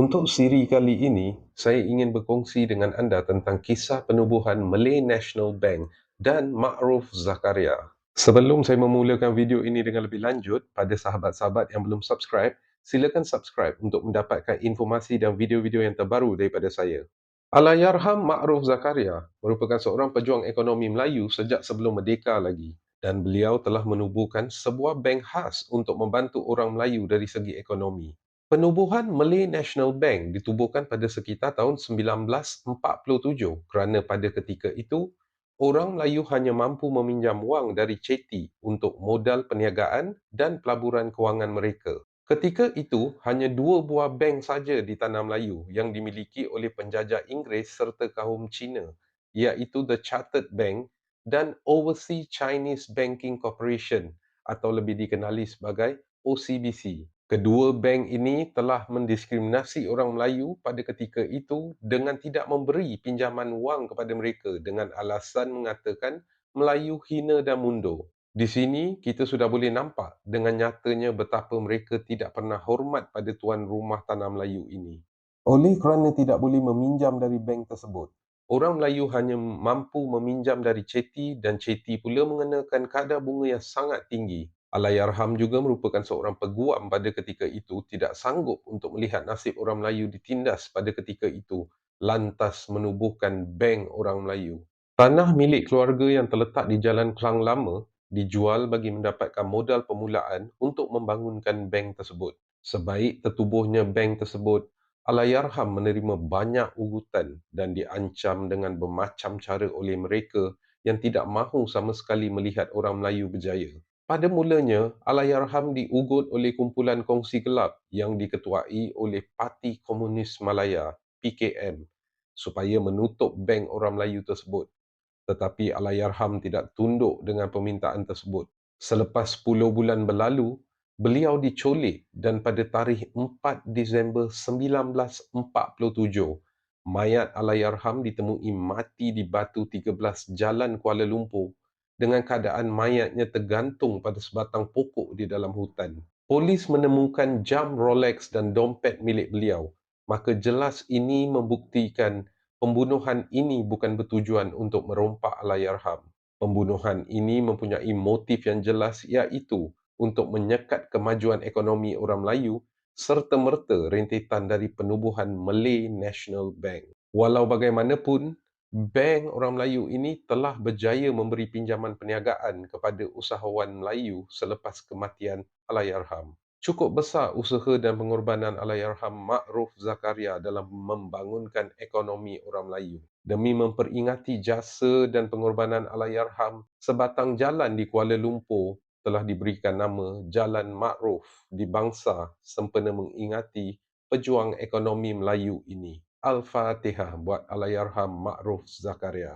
Untuk siri kali ini, saya ingin berkongsi dengan anda tentang kisah penubuhan Malay National Bank dan Ma'ruf Zakaria. Sebelum saya memulakan video ini dengan lebih lanjut, pada sahabat-sahabat yang belum subscribe, silakan subscribe untuk mendapatkan informasi dan video-video yang terbaru daripada saya. Allahyarham Ma'ruf Zakaria merupakan seorang pejuang ekonomi Melayu sejak sebelum merdeka lagi, dan beliau telah menubuhkan sebuah bank khas untuk membantu orang Melayu dari segi ekonomi. Penubuhan Malay National Bank ditubuhkan pada sekitar tahun 1947 kerana pada ketika itu, orang Melayu hanya mampu meminjam wang dari ceti untuk modal perniagaan dan pelaburan kewangan mereka. Ketika itu, hanya dua buah bank saja di Tanah Melayu yang dimiliki oleh penjajah Inggeris serta kaum Cina, iaitu The Chartered Bank dan Overseas Chinese Banking Corporation atau lebih dikenali sebagai OCBC. Kedua bank ini telah mendiskriminasi orang Melayu pada ketika itu dengan tidak memberi pinjaman wang kepada mereka dengan alasan mengatakan Melayu hina dan mundur. Di sini kita sudah boleh nampak dengan nyatanya betapa mereka tidak pernah hormat pada tuan rumah tanah Melayu ini. Oleh kerana tidak boleh meminjam dari bank tersebut, orang Melayu hanya mampu meminjam dari ceti dan ceti pula mengenakan kadar bunga yang sangat tinggi. Allahyarham juga merupakan seorang peguam pada ketika itu tidak sanggup untuk melihat nasib orang Melayu ditindas pada ketika itu, lantas menubuhkan bank orang Melayu. Tanah milik keluarga yang terletak di Jalan Klang Lama dijual bagi mendapatkan modal permulaan untuk membangunkan bank tersebut. Sebaik tertubuhnya bank tersebut, Allahyarham menerima banyak ugutan dan diancam dengan bermacam cara oleh mereka yang tidak mahu sama sekali melihat orang Melayu berjaya. Pada mulanya, Allahyarham diugut oleh kumpulan kongsi gelap yang diketuai oleh Parti Komunis Malaya, PKM, supaya menutup bank orang Melayu tersebut. Tetapi Allahyarham tidak tunduk dengan permintaan tersebut. Selepas 10 bulan berlalu, beliau dicolik dan pada tarikh 4 Disember 1947, mayat Allahyarham ditemui mati di Batu 13 Jalan Kuala Lumpur dengan keadaan mayatnya tergantung pada sebatang pokok di dalam hutan. Polis menemukan jam Rolex dan dompet milik beliau, maka jelas ini membuktikan pembunuhan ini bukan bertujuan untuk merompak Allahyarham. Pembunuhan ini mempunyai motif yang jelas, iaitu untuk menyekat kemajuan ekonomi orang Melayu serta-merta rentetan dari penubuhan Malay National Bank. Walau bagaimanapun, bank orang Melayu ini telah berjaya memberi pinjaman perniagaan kepada usahawan Melayu selepas kematian Allahyarham. Cukup besar usaha dan pengorbanan Allahyarham Ma'ruf Zakaria dalam membangunkan ekonomi orang Melayu. Demi memperingati jasa dan pengorbanan Allahyarham, sebatang jalan di Kuala Lumpur telah diberikan nama Jalan Ma'ruf di bangsa sempena mengingati pejuang ekonomi Melayu ini. Al-Fatihah buat Allahyarham Ma'ruf Zakaria.